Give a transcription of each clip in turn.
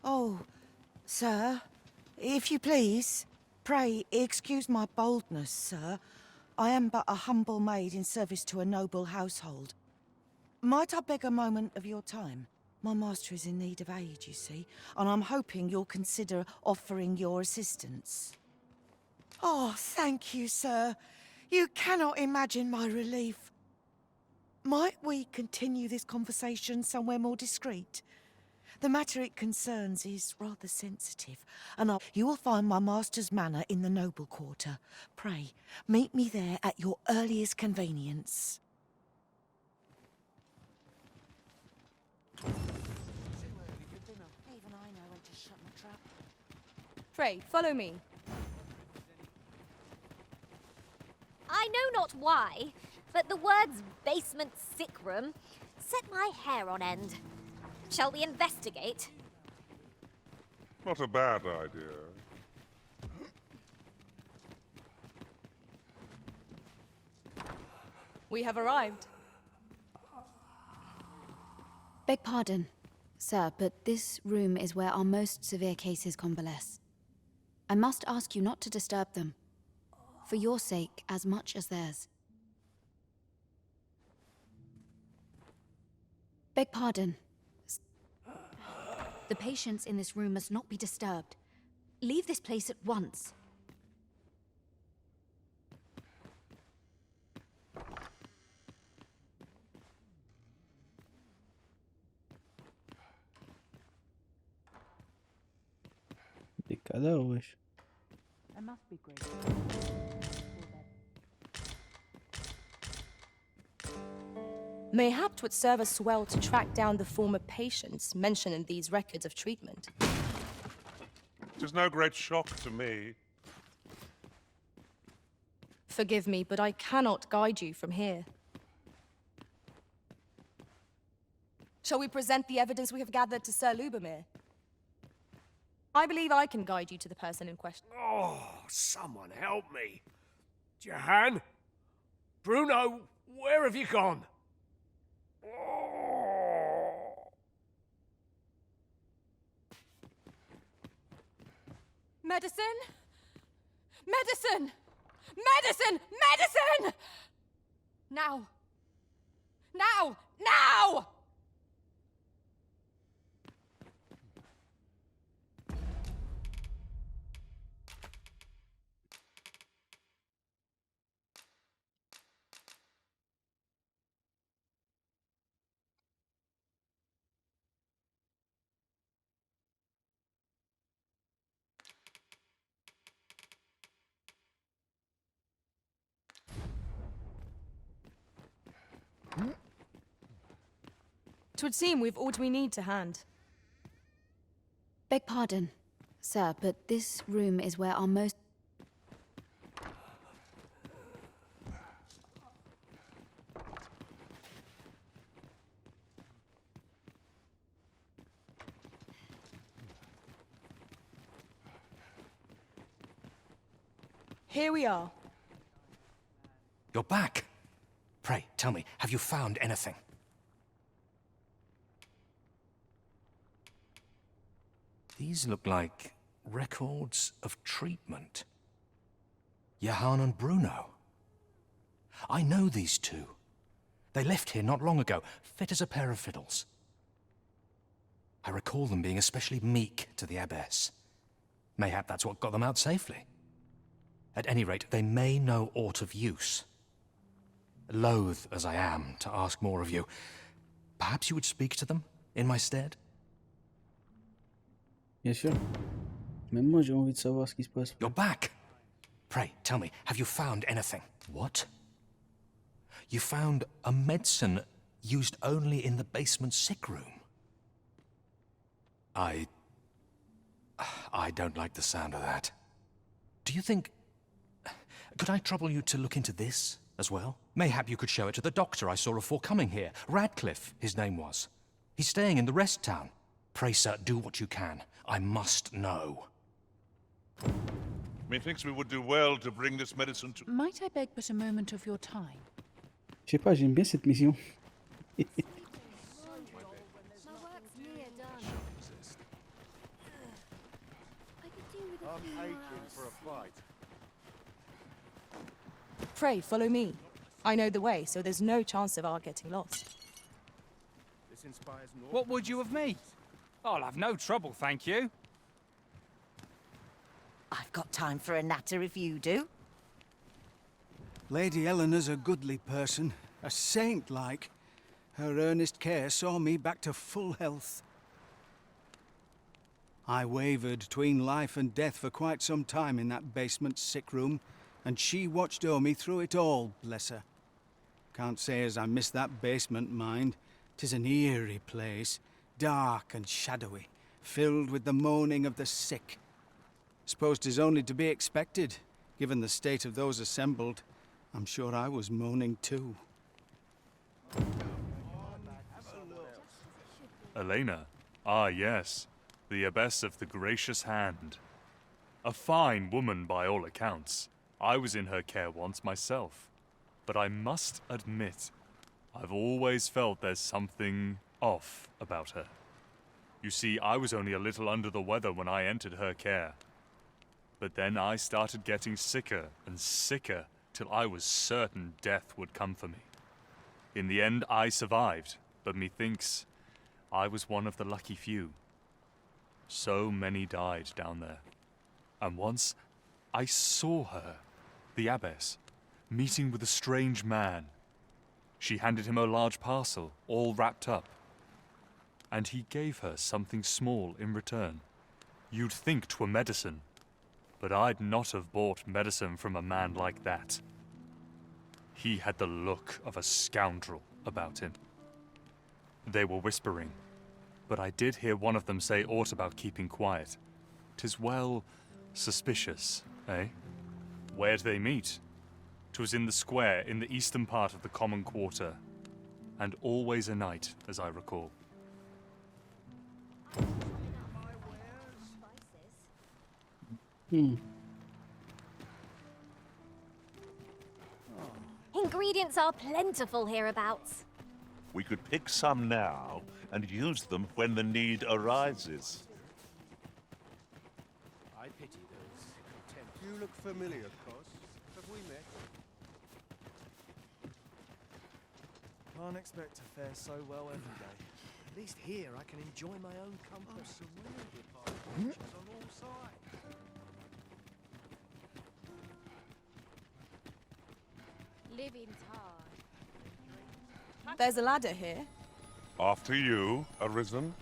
Oh, sir, if you please, pray excuse my boldness, sir. I am but a humble maid in service to a noble household. Might I beg a moment of your time? My master is in need of aid, you see, and I'm hoping you'll consider offering your assistance. Oh, thank you, sir. You cannot imagine my relief. Might we continue this conversation somewhere more discreet? The matter it concerns is rather sensitive, and you will find my master's manor in the noble quarter. Pray, meet me there at your earliest convenience. Even I know when to shut my trap. Pray, follow me. I know not why, but the words basement sick room set my hair on end. Shall we investigate? Not a bad idea. We have arrived. Beg pardon, sir, but this room is where our most severe cases convalesce. I must ask you not to disturb them, for your sake as much as theirs. Beg pardon. The patients in this room must not be disturbed. Leave this place at once. De cada hoje. I must be great. Mayhap 'twould serve us well to track down the former patients mentioned in these records of treatment. It is no great shock to me. Forgive me, but I cannot guide you from here. Shall we present the evidence we have gathered to Sir Lubomir? I believe I can guide you to the person in question. Oh, someone help me. Jahan? Bruno, where have you gone? Oh. Medicine? Medicine! Medicine! Medicine! Now! Now! Now! Twould seem we've all we need to hand. Beg pardon, sir, but this room is where our most... Here we are. You're back. Pray, tell me, have you found anything? These look like records of treatment. Jahan and Bruno. I know these two. They left here not long ago, fit as a pair of fiddles. I recall them being especially meek to the abbess. Mayhap that's what got them out safely. At any rate, they may know aught of use. Loath as I am to ask more of you, perhaps you would speak to them in my stead? Bien sûr. Même moi, j'ai envie de savoir ce qui se passe. You're back! Pray, tell me, have you found anything? What? You found a medicine used only in the basement sick room? I don't like the sound of that. Do you think... Could I trouble you to look into this as well? Mayhap you could show it to the doctor I saw afore coming here. Radcliffe, his name was. He's staying in the rest town. Pray, sir, do what you can. I must know. Methinks we would do well to bring this medicine to... Might I beg but a moment of your time? Je sais pas, j'aime bien cette mission. for a fight. Pray, follow me. I know the way, so there's no chance of our getting lost. This inspires What would you of me? I'll have no trouble, thank you. I've got time for a natter if you do. Lady Eleanor's a goodly person, a saint-like. Her earnest care saw me back to full health. I wavered between life and death for quite some time in that basement sick room, and she watched o'er me through it all, bless her. Can't say as I miss that basement, mind. 'Tis an eerie place, dark and shadowy, filled with the moaning of the sick. Suppose 'tis only to be expected, given the state of those assembled. I'm sure I was moaning too. Elena. Ah, yes. The abbess of the gracious hand. A fine woman by all accounts. I was in her care once myself. But I must admit, I've always felt there's something off about her. You see, I was only a little under the weather when I entered her care. But then I started getting sicker and sicker till I was certain death would come for me. In the end, I survived, but methinks I was one of the lucky few. So many died down there. And once I saw her, the abbess, meeting with a strange man. She handed him a large parcel, all wrapped up. And he gave her something small in return. You'd think 'twere medicine, but I'd not have bought medicine from a man like that. He had the look of a scoundrel about him. They were whispering, but I did hear one of them say aught about keeping quiet. 'Tis well suspicious, eh? Where'd they meet? 'Twas in the square in the eastern part of the common quarter, and always a night, as I recall. Ingredients are plentiful hereabouts. We could pick some now and use them when the need arises. I pity those content. You look familiar, Cos. Have we met? Can't expect to fare so well every day. At least here I can enjoy my own company. I'm surrounded by creatures on all sides. Living hard. There's a ladder here. After you, Arisen.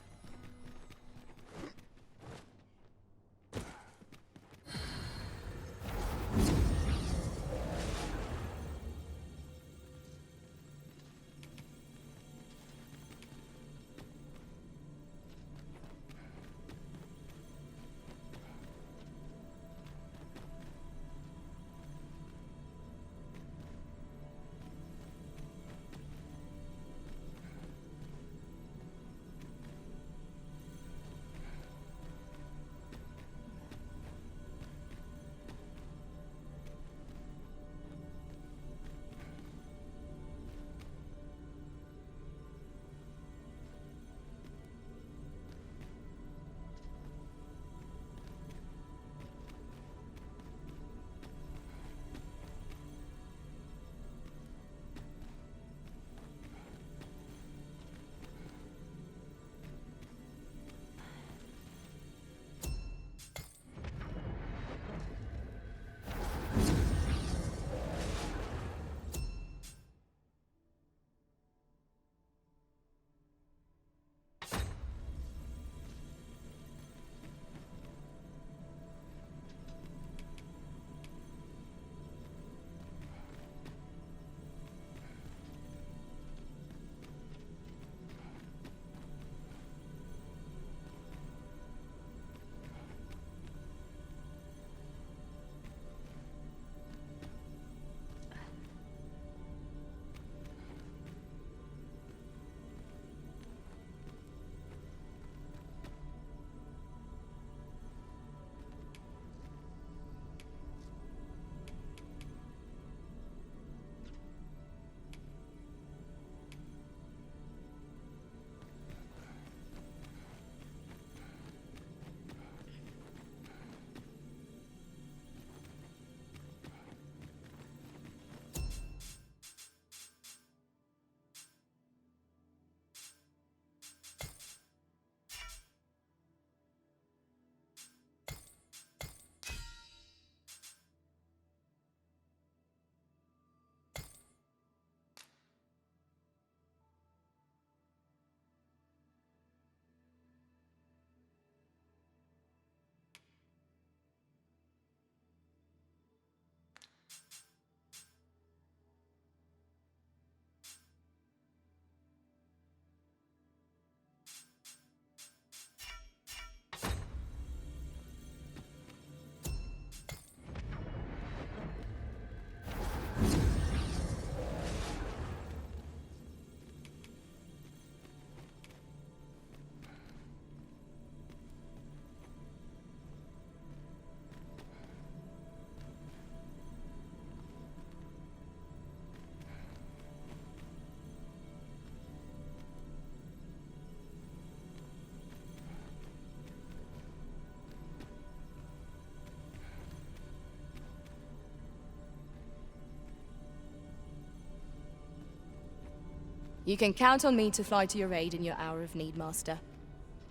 You can count on me to fly to your aid in your hour of need, Master.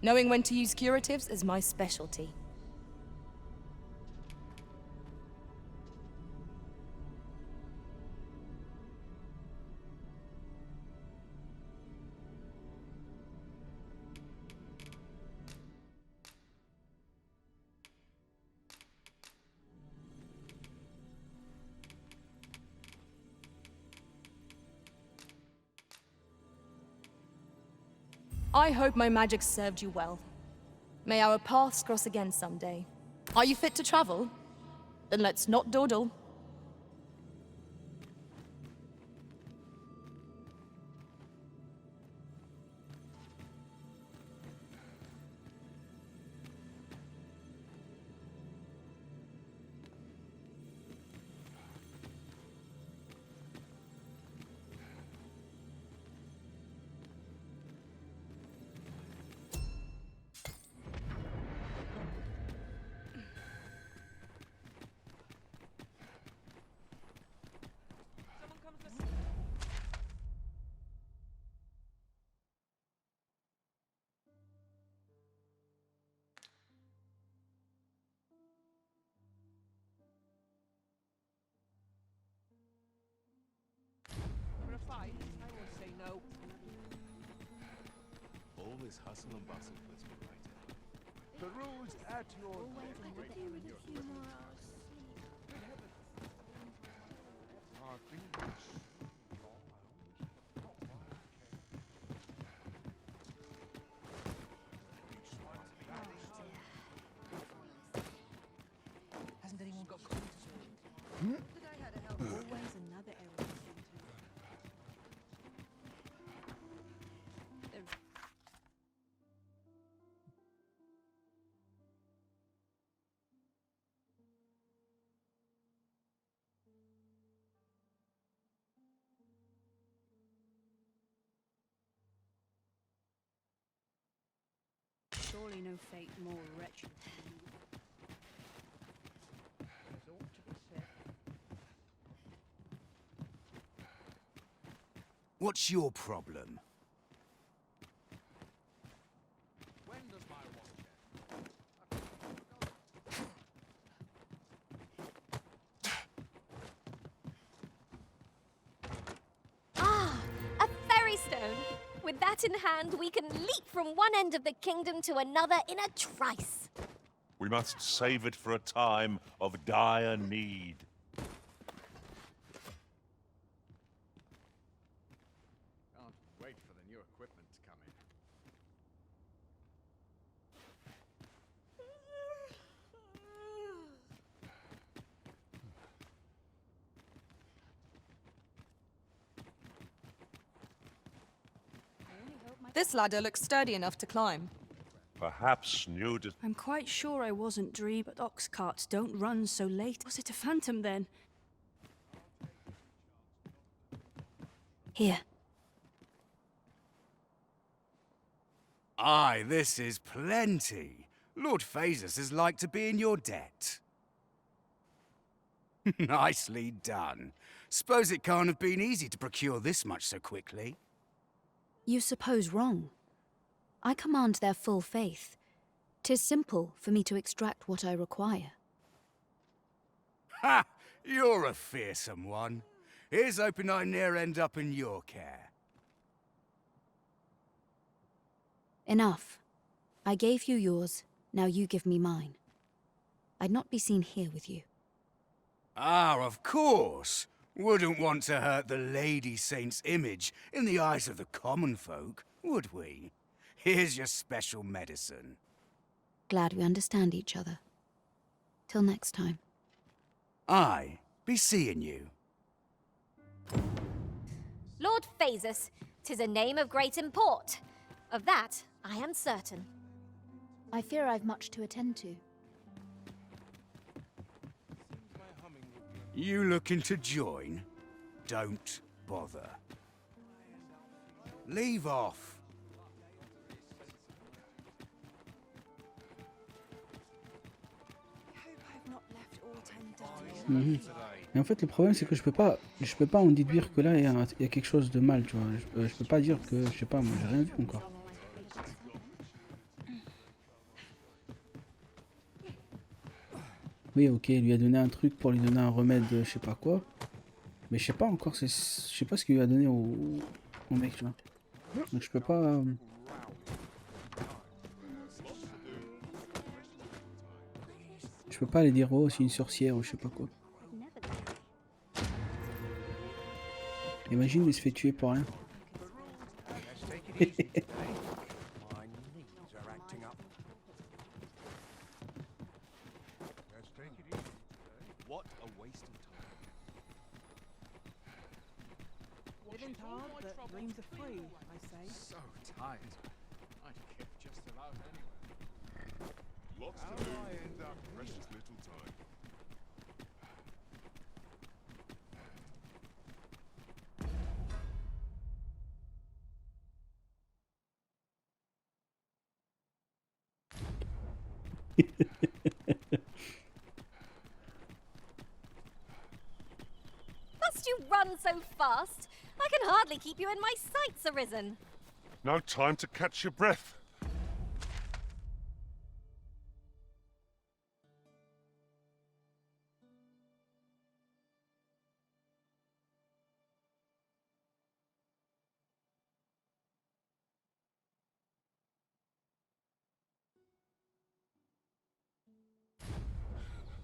Knowing when to use curatives is my specialty. I hope my magic served you well. May our paths cross again someday. Are you fit to travel? Then let's not dawdle. All this hustle and bustle puts me right out. The rules at your Hasn't anyone got coins? Always another error. Surely no fate more wretched than you. What's your problem? When does my watch Ah, a ferry stone. With that in hand, we can leap from one end of the kingdom to another in a trice. We must save it for a time of dire need. Can't wait for the new equipment to come in. This ladder looks sturdy enough to climb. Perhaps new I'm quite sure I wasn't Dree, but ox carts don't run so late. Was it a phantom then? Here. Aye, this is plenty. Lord Phasus is like to be in your debt. Nicely done. Suppose it can't have been easy to procure this much so quickly. You suppose wrong. I command their full faith. 'Tis simple for me to extract what I require. Ha! You're a fearsome one. Here's hoping I ne'er end up in your care. Enough. I gave you yours, now you give me mine. I'd not be seen here with you. Ah, of course. Wouldn't want to hurt the Lady Saint's image in the eyes of the common folk, would we? Here's your special medicine. Glad we understand each other. Till next time. Aye, be seeing you. Lord Phasus, 'tis a name of great import. Of that, I am certain. I fear I've much to attend to. You looking to join? Don't bother. Leave off. I hope I've not left all 10,000 Mhm. Et en fait, le problème, c'est que je peux pas en déduire que là, il y a quelque chose de mal, tu vois. Je peux pas dire que, je sais pas, moi, j'ai rien vu encore. Oui, ok, il lui a donné un truc pour lui donner un remède, je sais pas quoi. Mais je sais pas encore, je sais pas ce qu'il lui a donné au mec, tu vois. Donc je peux pas... Je peux pas aller dire, oh, c'est une sorcière ou je sais pas quoi. Imagine, il se fait tuer pour rien. What a waste of time. Living's hard, but dreams are free, I say. So tired. I'd kick just about anywhere. Lots to do. I end up precious little time. Must you run so fast? I can hardly keep you in my sights, Arisen. No time to catch your breath.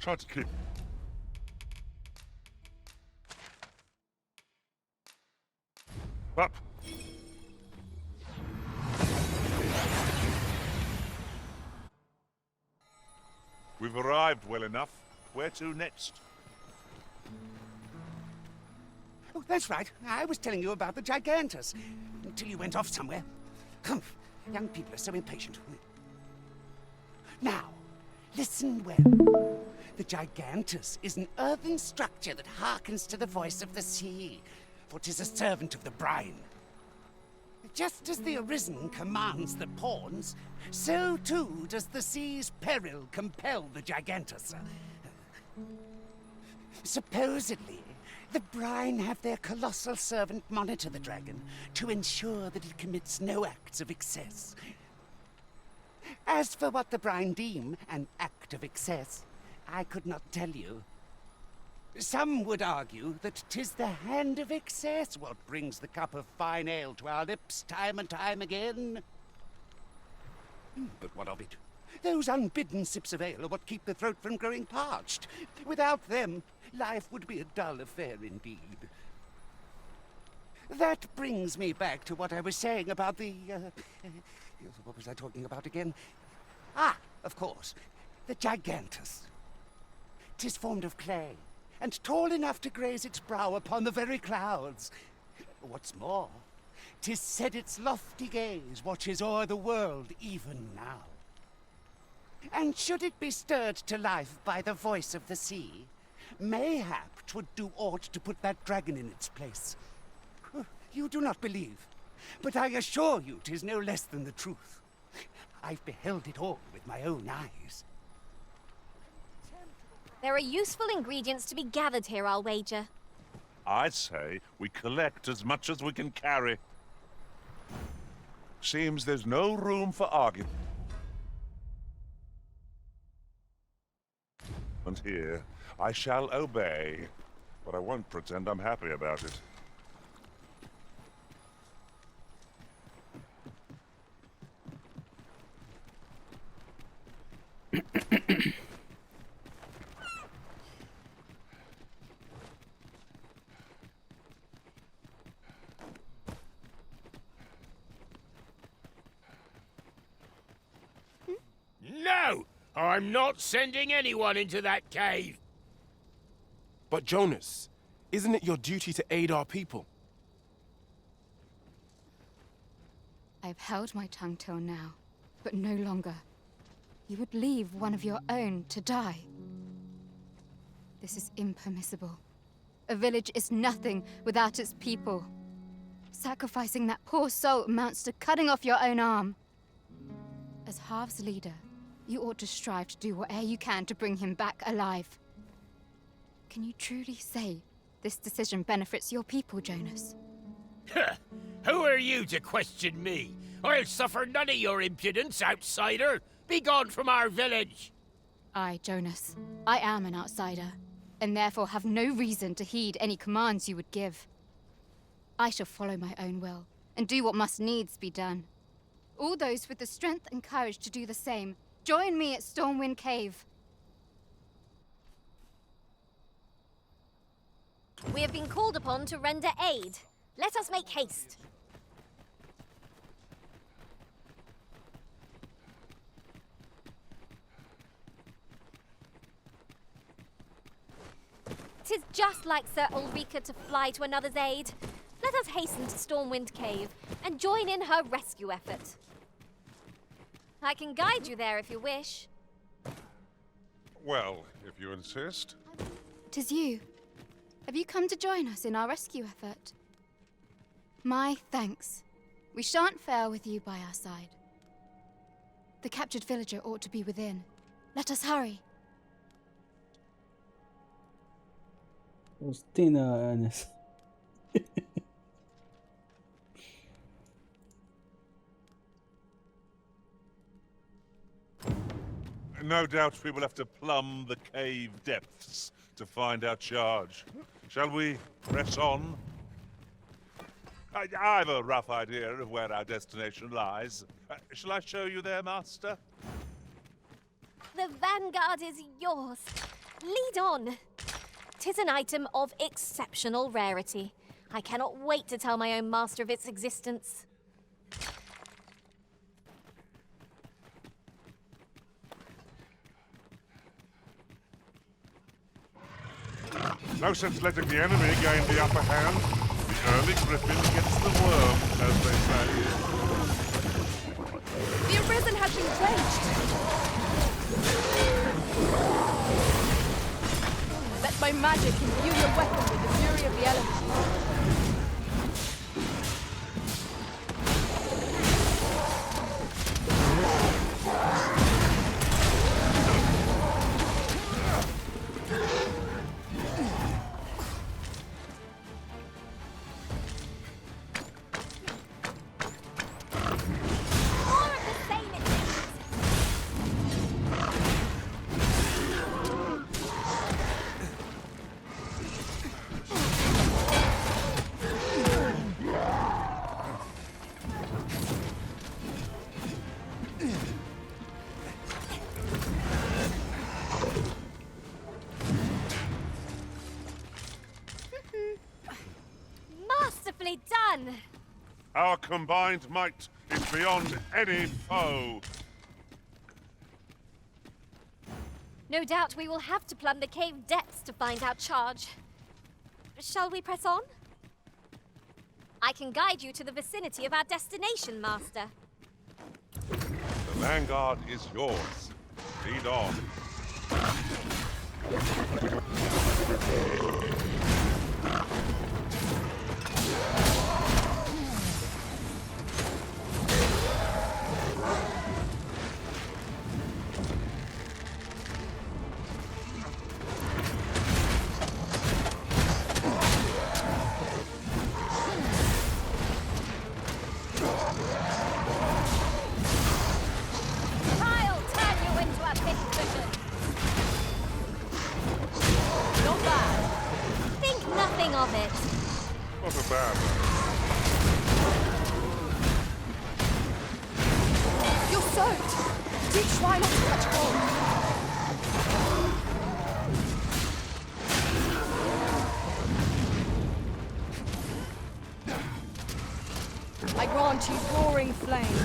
Try to keep... up. We've arrived well enough. Where to next? Oh, that's right. I was telling you about the Gigantus. Until you went off somewhere. Humph. Young people are so impatient. Now, listen well. The Gigantus is an earthen structure that hearkens to the voice of the sea, for 'tis a servant of the brine. Just as the Arisen commands the pawns, so too does the sea's peril compel the Gigantus. Supposedly, the brine have their colossal servant monitor the dragon to ensure that it commits no acts of excess. As for what the brine deem an act of excess, I could not tell you. Some would argue that 'tis the hand of excess what brings the cup of fine ale to our lips time and time again. But what of it? Those unbidden sips of ale are what keep the throat from growing parched. Without them, life would be a dull affair indeed. That brings me back to what I was saying about the... what was I talking about again? Ah, of course, the Gigantus. 'Tis formed of clay, and tall enough to graze its brow upon the very clouds. What's more, 'tis said its lofty gaze watches o'er the world even now. And should it be stirred to life by the voice of the sea, mayhap 'twould do aught to put that dragon in its place. You do not believe, but I assure you 'tis no less than the truth. I've beheld it all with my own eyes. There are useful ingredients to be gathered here, I'll wager. I'd say we collect as much as we can carry. Seems there's no room for argument. And here, I shall obey, but I won't pretend I'm happy about it. No! I'm not sending anyone into that cave! But Jonas, isn't it your duty to aid our people? I've held my tongue till now, but no longer. You would leave one of your own to die. This is impermissible. A village is nothing without its people. Sacrificing that poor soul amounts to cutting off your own arm. As Half's leader, you ought to strive to do whatever you can to bring him back alive. Can you truly say this decision benefits your people, Jonas? Who are you to question me? I'll suffer none of your impudence, outsider! Be gone from our village! I, Jonas, I am an outsider, and therefore have no reason to heed any commands you would give. I shall follow my own will, and do what must needs be done. All those with the strength and courage to do the same, join me at Stormwind Cave. We have been called upon to render aid. Let us make haste. "'Tis just like Sir Ulrika to fly to another's aid. Let us hasten to Stormwind Cave and join in her rescue effort. I can guide you there if you wish. Well, if you insist. 'Tis you. Have you come to join us in our rescue effort? My thanks. We shan't fail with you by our side. The captured villager ought to be within. Let us hurry. وسطينا أنس. No doubt we will have to plumb the cave depths to find our charge. Shall we press on? I've a rough idea of where our destination lies. Shall I show you there, Master? The vanguard is yours. Lead on. 'Tis an item of exceptional rarity. I cannot wait to tell my own master of its existence. No sense letting the enemy gain the upper hand. The early griffin gets the worm, as they say. The Arisen has been drenched! Let my magic imbue your weapon with the fury of the elements. Masterfully done! Our combined might is beyond any foe. No doubt we will have to plumb the cave depths to find our charge. Shall we press on? I can guide you to the vicinity of our destination, Master. The vanguard is yours. Lead on. I'll turn you into a pit cushion. Not bad. Think nothing of it. Not a bad one. You're soaked! Teach try not to catch cold. I grant you roaring flame.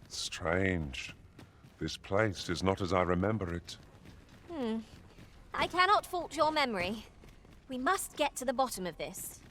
Strange. This place is not as I remember it. I cannot fault your memory. We must get to the bottom of this.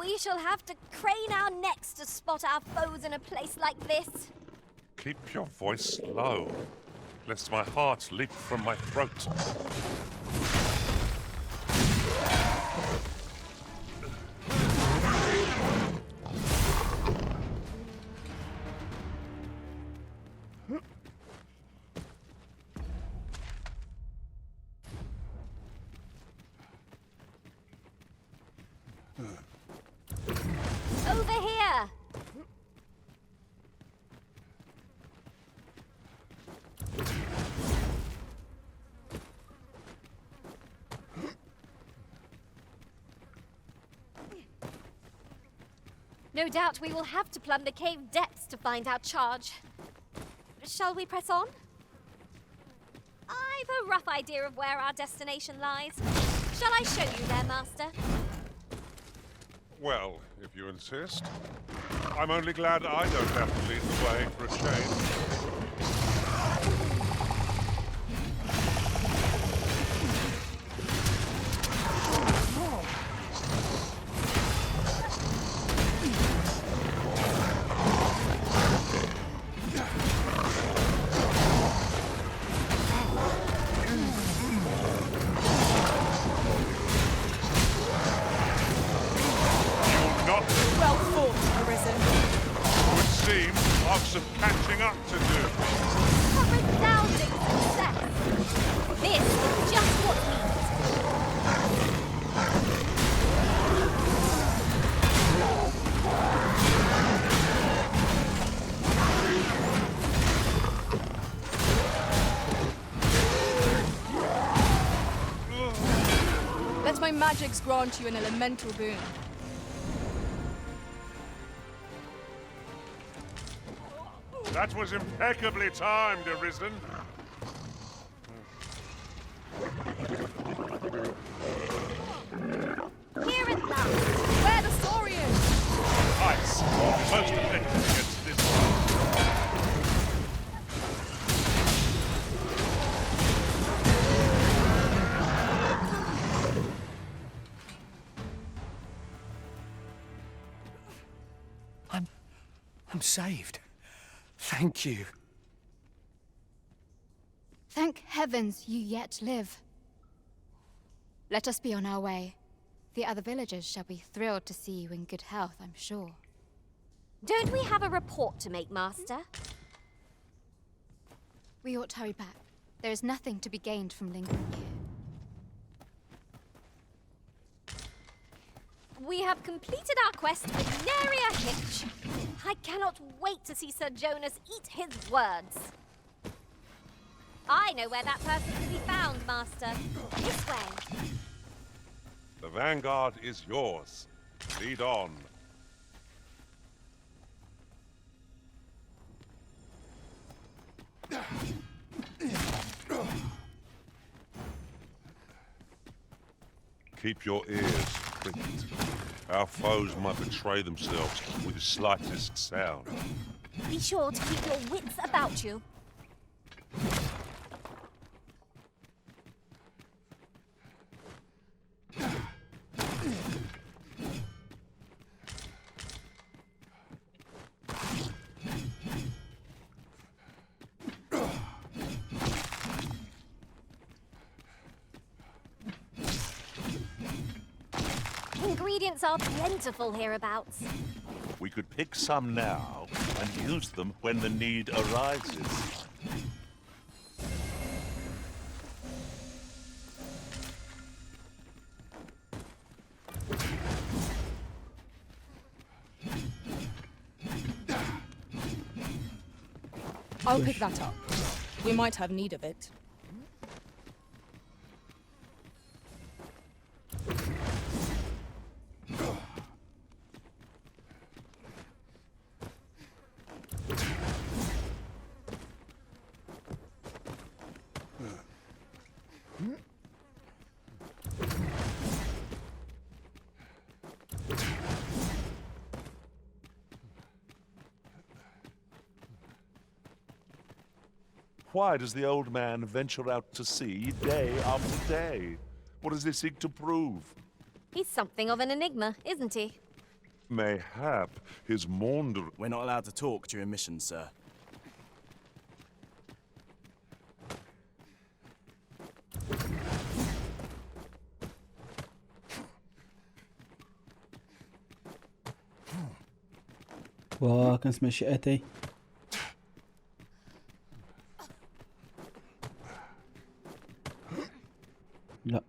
We shall have to crane our necks to spot our foes in a place like this. Keep your voice low, lest my heart leap from my throat. Over here! No doubt we will have to plumb the cave depths to find our charge. Shall we press on? I've a rough idea of where our destination lies. Shall I show you there, Master? Well, if you insist. I'm only glad I don't have to lead the way for a change. Of catching up to do. A resounding success! This is just what we need. Let my magics grant you an elemental boon. That was impeccably timed, Arisen. Here at last! Where the Saurian? Ice. Most effective against this one. I'm saved. Thank you. Thank heavens you yet live. Let us be on our way. The other villagers shall be thrilled to see you in good health, I'm sure. Don't we have a report to make, Master? We ought to hurry back. There is nothing to be gained from lingering here. We have completed our quest with nary a hitch. I cannot wait to see Sir Jonas eat his words. I know where that person can be found, Master. This way. The vanguard is yours. Lead on. Keep your ears pricked. Our foes might betray themselves with the slightest sound. Be sure to keep your wits about you. Ingredients are plentiful hereabouts. We could pick some now and use them when the need arises. I'll pick that up. We might have need of it. Why does the old man venture out to sea day after day? What does he seek to prove? He's something of an enigma, isn't he? Mayhap his maunder... We're not allowed to talk during missions, sir. واه كان اسمها شقتي. لا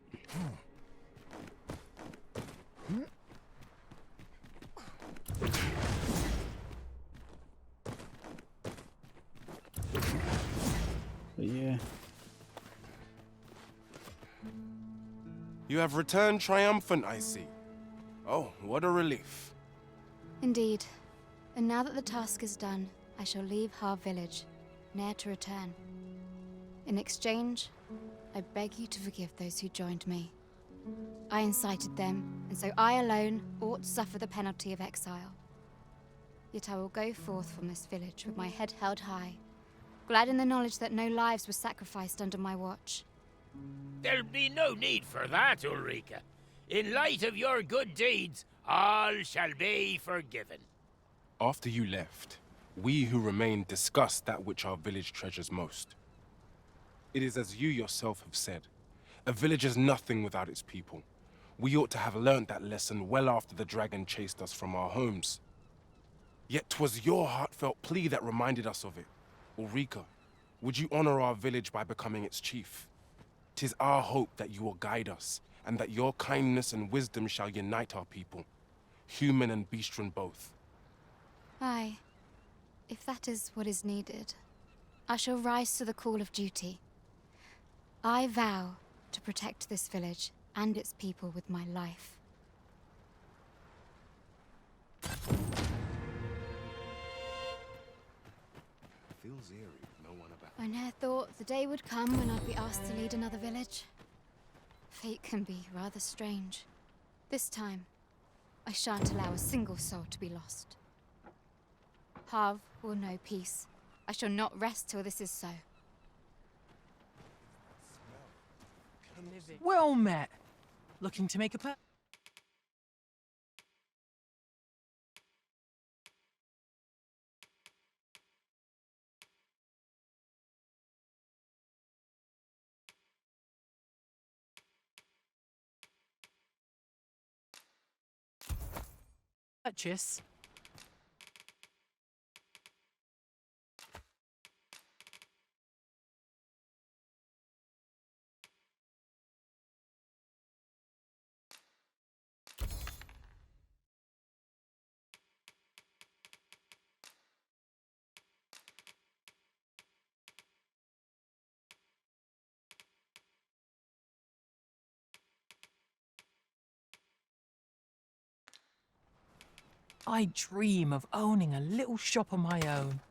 yeah. You have returned triumphant, I see. Oh, what a relief. Indeed. And now that the task is done, I shall leave Harv village, ne'er to return. In exchange, I beg you to forgive those who joined me. I incited them, and so I alone ought to suffer the penalty of exile. Yet I will go forth from this village with my head held high, glad in the knowledge that no lives were sacrificed under my watch. There'll be no need for that, Ulrika. In light of your good deeds, all shall be forgiven. After you left, we who remained discussed that which our village treasures most. It is as you yourself have said, a village is nothing without its people. We ought to have learnt that lesson well after the dragon chased us from our homes. Yet 'twas your heartfelt plea that reminded us of it. Ulrika, would you honor our village by becoming its chief? 'Tis our hope that you will guide us, and that your kindness and wisdom shall unite our people, human and bestian both. Aye, if that is what is needed, I shall rise to the call of duty. I vow to protect this village and its people with my life. Feels eerie with no one about. I ne'er thought the day would come when I'd be asked to lead another village. Fate can be rather strange. This time, I shan't allow a single soul to be lost. Harv will know peace. I shall not rest till this is so. Well met. Looking to make a purchase. I dream of owning a little shop of my own.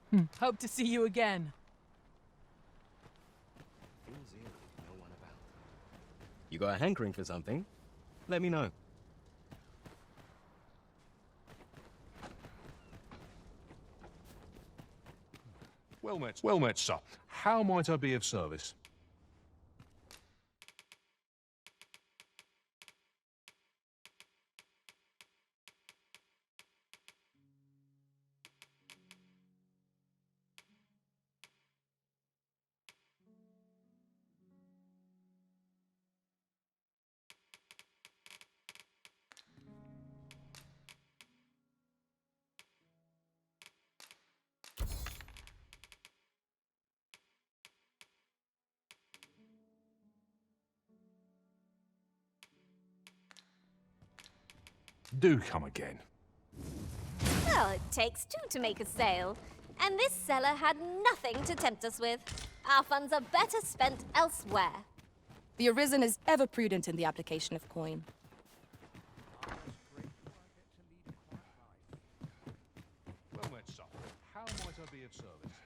Hope to see you again. Feels eerie with no one about. You got a hankering for something? Let me know. Well met, sir. How might I be of service? Do come again. Well, it takes two to make a sale. And this cellar had nothing to tempt us with. Our funds are better spent elsewhere. The Arisen is ever prudent in the application of coin. Well met, son. How might I be of service?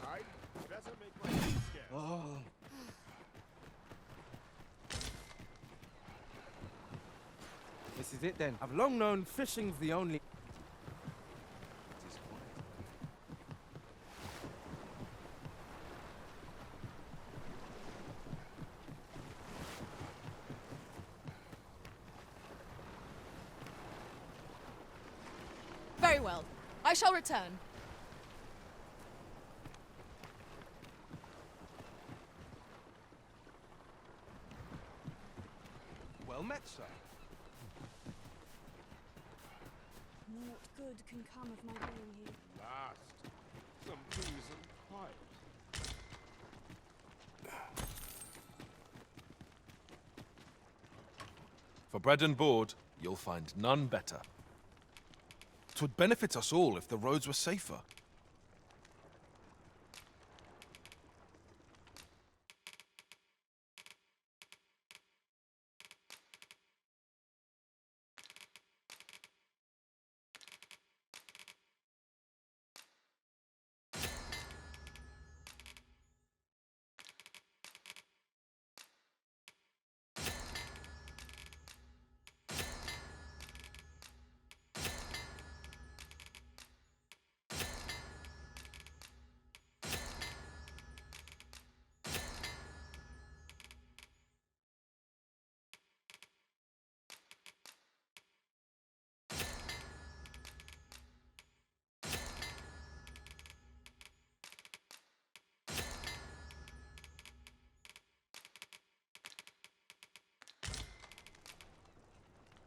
I'd better make my feet scarce. Oh. This is it then. I've long known fishing's the only... Very well. I shall return. Well met, sir. What good can come of my being here? Last. Some peace and quiet. For bread and board, you'll find none better. 'Twould benefit us all if the roads were safer.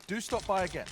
Do stop by again.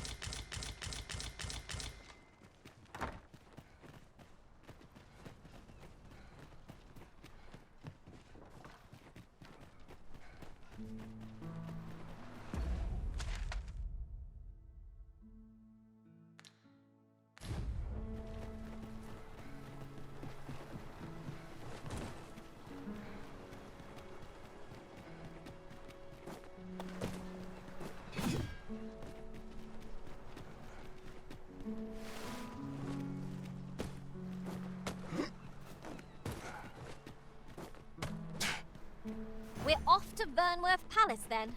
We're off to Vernworth Palace then.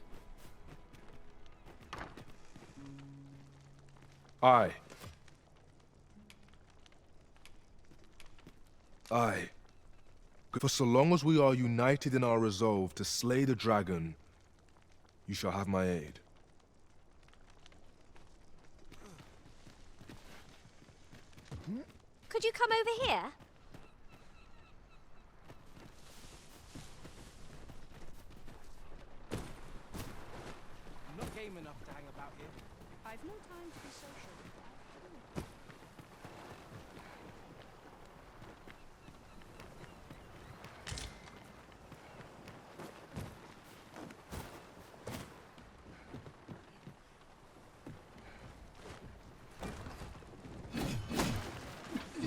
Aye. Aye. For so long as we are united in our resolve to slay the dragon, you shall have my aid. Could you come over here? I'm not game enough to hang about here. I've no time to be social.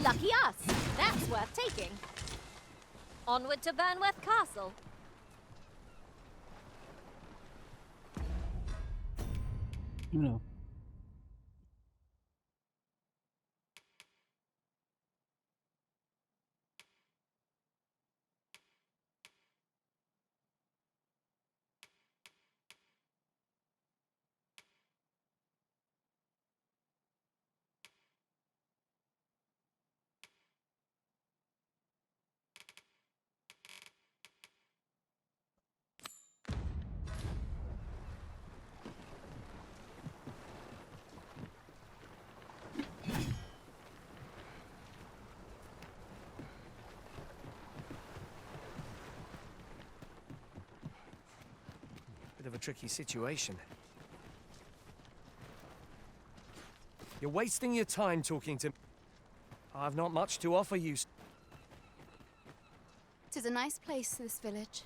Lucky us. That's worth taking. Onward to Vernworth Castle. No. Bit of a tricky situation. You're wasting your time talking to... I've not much to offer you. 'Tis a nice place, this village.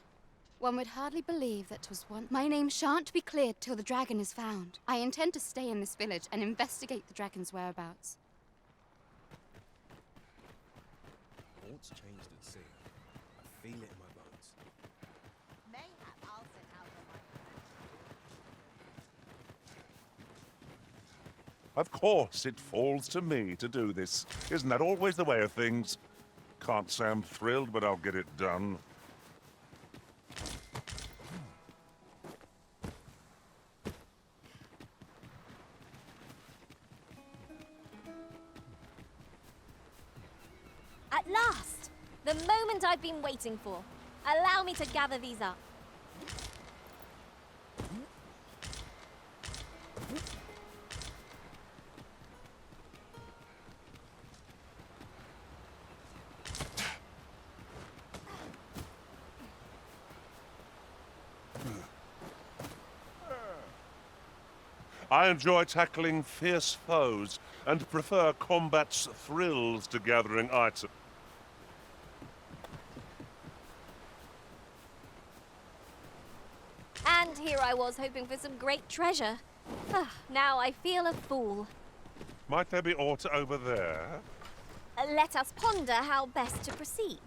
One would hardly believe that 'twas one. My name shan't be cleared till the dragon is found. I intend to stay in this village and investigate the dragon's whereabouts. What's changed at sea? I feel it in my bones. Mayhap I'll set out on my... Of course, it falls to me to do this. Isn't that always the way of things? Can't say I'm thrilled, but I'll get it done. At last! The moment I've been waiting for. Allow me to gather these up. I enjoy tackling fierce foes and prefer combat's thrills to gathering items. And here I was hoping for some great treasure. Now I feel a fool. Might there be aught over there? Let us ponder how best to proceed.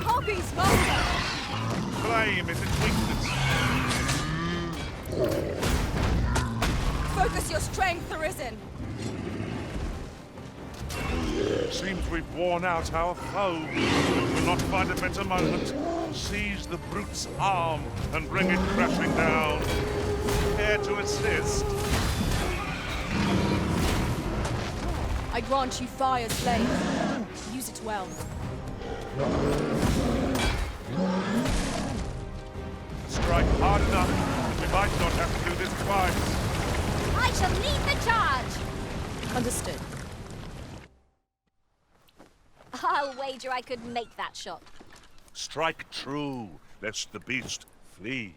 Poppy's motor! Flame is its weakness. Focus your strength, Arisen! Seems we've worn out our foe. We'll not find a better moment. Seize the brute's arm and bring it crashing down. Care to assist? I grant you fire's flame. Use it well. Strike hard enough that we might not have to do this twice. I shall lead the charge! Understood. I'll wager I could make that shot. Strike true, lest the beast flee.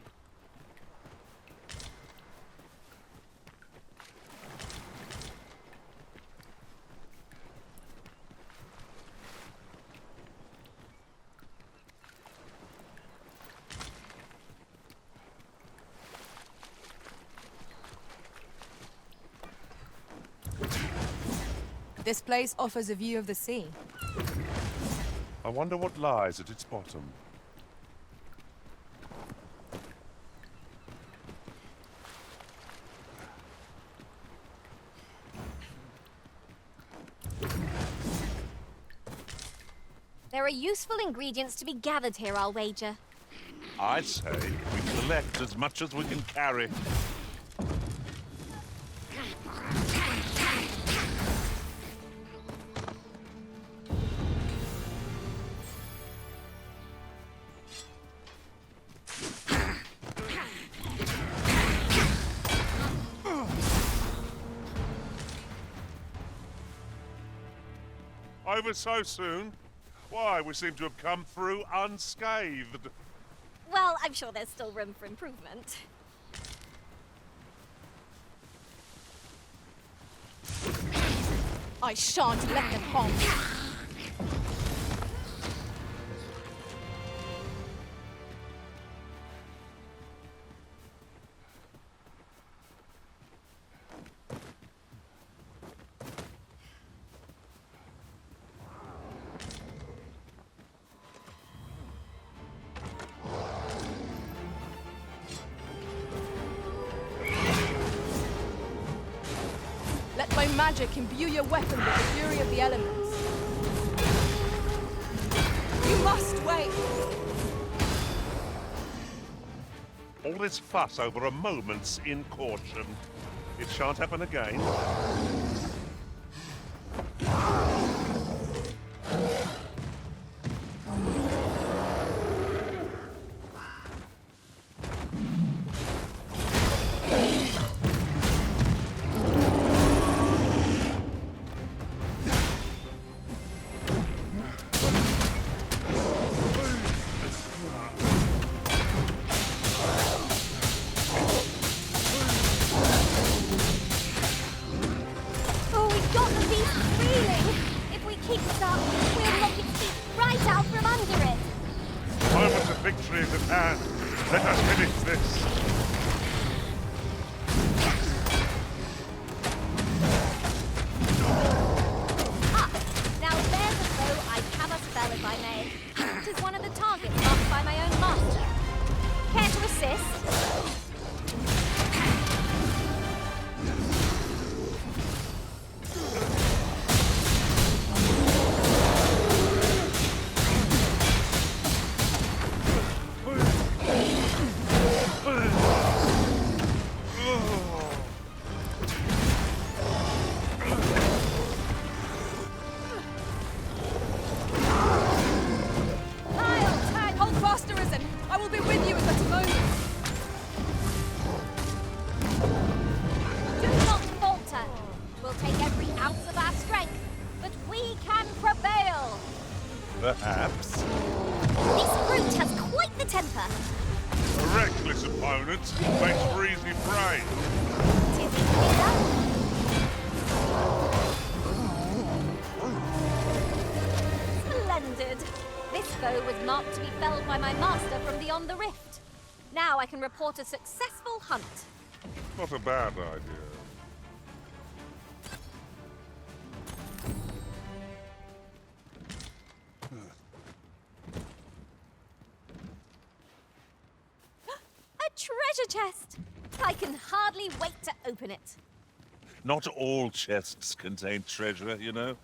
This place offers a view of the sea. I wonder what lies at its bottom. There are useful ingredients to be gathered here, I'll wager. I say we collect as much as we can carry. Over so soon? Why, we seem to have come through unscathed. Well, I'm sure there's still room for improvement. I shan't let them harm you. Let my magic imbue your weapon with the fury of the elements. You must wait! All this fuss over a moment's incaution. It shan't happen again. keep this up, we'll knock its feet right out from under it. The moment of victory is at hand. Let us finish this. Now there's a foe I'd have a spell if I may. It is one of the targets marked by my own master. Care to assist? Perhaps. This brute has quite the temper. A reckless opponent makes for easy prey. Tis it here? Splendid. This foe was marked to be felled by my master from beyond the rift. Now I can report a successful hunt. Not a bad idea. Treasure chest! I can hardly wait to open it. Not all chests contain treasure, you know.